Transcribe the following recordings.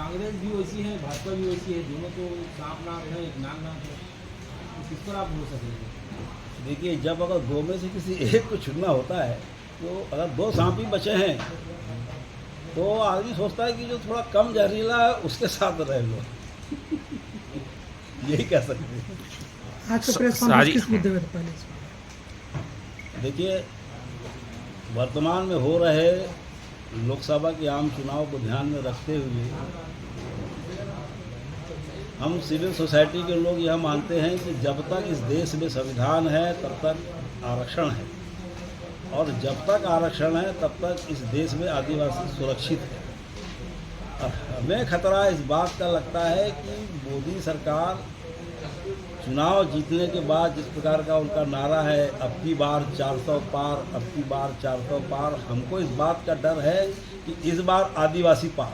कांग्रेस भी वैसी है, भाजपा भी वैसी है, दोनों तो सांप नाक है, एक नाक नाक है, तो किस पर आप भरोसा करेंगे? देखिए, जब अगर दो में से किसी एक को चुनना होता है तो अगर दो सांप ही बचे हैं तो आदमी सोचता है कि जो थोड़ा कम जहरीला है उसके साथ रह लो। यही कह सकते हैं। आज का प्रेस कॉन्फ्रेंस किस मुद्दे में था पहले? देखिए, वर्तमान में हो रहे लोकसभा के आम चुनाव को ध्यान में रखते हुए हम सिविल सोसाइटी के लोग यह मानते हैं कि जब तक इस देश में संविधान है तब तक आरक्षण है, और जब तक आरक्षण है तब तक इस देश में आदिवासी सुरक्षित है। और हमें खतरा इस बात का लगता है कि मोदी सरकार चुनाव जीतने के बाद जिस प्रकार का उनका नारा है, अब की बार 400 पार, अब की बार 400 पार, हमको इस बात का डर है कि इस बार आदिवासी पार,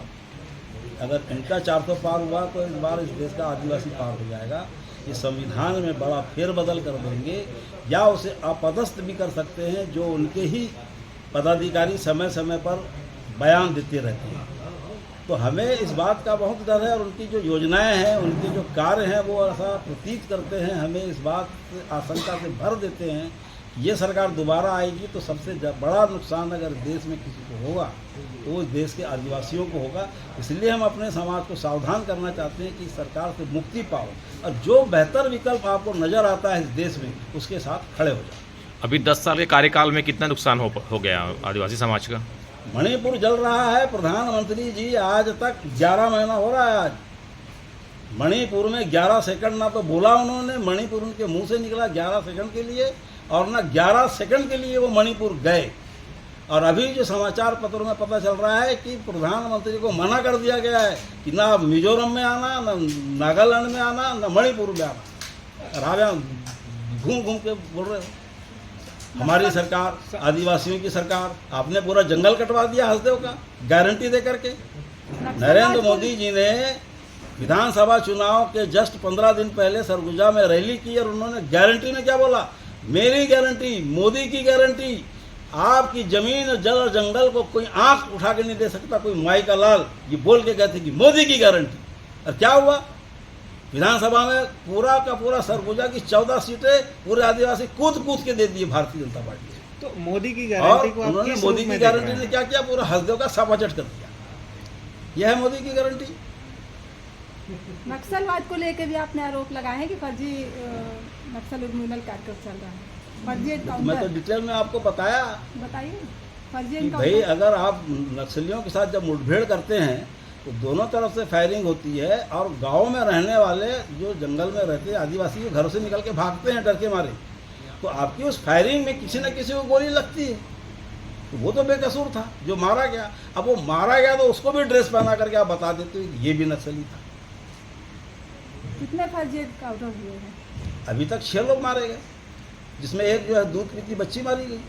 अगर इनका 400 पार हुआ तो इस बार इस देश का आदिवासी पार हो जाएगा। ये संविधान में बड़ा फेरबदल कर देंगे या उसे अपदस्थ भी कर सकते हैं, जो उनके ही पदाधिकारी समय समय पर बयान देते रहते हैं। तो हमें इस बात का बहुत डर है, और उनकी जो योजनाएं हैं, उनके जो कार्य हैं, वो ऐसा प्रतीत करते हैं, हमें इस बात से आशंका से भर देते हैं कि ये सरकार दोबारा आएगी तो सबसे बड़ा नुकसान अगर देश में किसी को होगा तो उस देश के आदिवासियों को होगा। इसलिए हम अपने समाज को सावधान करना चाहते हैं कि इस सरकार से मुक्ति पाओ, और जो बेहतर विकल्प आपको नज़र आता है इस देश में उसके साथ खड़े हो जाओ। अभी 10 साल के कार्यकाल में कितना नुकसान हो गया आदिवासी समाज का? मणिपुर जल रहा है प्रधानमंत्री जी, आज तक 11 महीना हो रहा है। आज मणिपुर में 11 सेकंड ना तो बोला उन्होंने, मणिपुर उनके मुंह से निकला 11 सेकंड के लिए, और ना 11 सेकंड के लिए वो मणिपुर गए। और अभी जो समाचार पत्रों में पता चल रहा है कि प्रधानमंत्री को मना कर दिया गया है कि ना मिजोरम में आना, ना नागालैंड में आना, ना मणिपुर में आना। और आप यहाँ घूम घूम के बोल रहे हो हमारी सरकार, आदिवासियों की सरकार, आपने पूरा जंगल कटवा दिया हंसदेव का गारंटी दे करके। नरेंद्र मोदी जी ने विधानसभा चुनाव के जस्ट 15 दिन पहले सरगुजा में रैली की, और उन्होंने गारंटी में क्या बोला? मेरी गारंटी, मोदी की गारंटी। आपकी जमीन, जल और जंगल को कोई आंख उठा के नहीं दे सकता, कोई माई का लाल, ये बोल के कहते कि मोदी की गारंटी। और क्या हुआ? विधानसभा में पूरा का पूरा सरगुजा की 14 सीटें पूरे आदिवासी कूद कूद के दे दिए भारतीय जनता पार्टी। तो मोदी की गारंटी को उन्होंने मोदी की गारंटी ने क्या किया? पूरा हंसदेव का सपाचट कर दिया। यह है मोदी की गारंटी। नक्सलवाद को लेकर भी आपने आरोप लगाए हैं कि फर्जी नक्सल उन्मूलन कार्यक्रम चल रहा है, फर्जी एनकाउंटर। मैं तो डिटेल में आपको बताया, बताइए फर्जी कि भाई एनकाउंटर। अगर आप नक्सलियों के साथ जब मुठभेड़ करते हैं तो दोनों तरफ से फायरिंग होती है, और गांव में रहने वाले जो जंगल में रहते हैं आदिवासी घरों से निकल के भागते हैं डर के मारे, तो आपकी उस फायरिंग में किसी न किसी को गोली लगती है। तो वो तो बेकसूर था जो मारा गया। अब वो मारा गया तो उसको भी ड्रेस पहना करके आप बता देते हो कि ये भी नक्सली था। कितने फर्जी एनकाउंटर हुए हैं? अभी तक 6 लोग मारे गए, जिसमें एक जो है दूध पीती बच्ची मारी गई।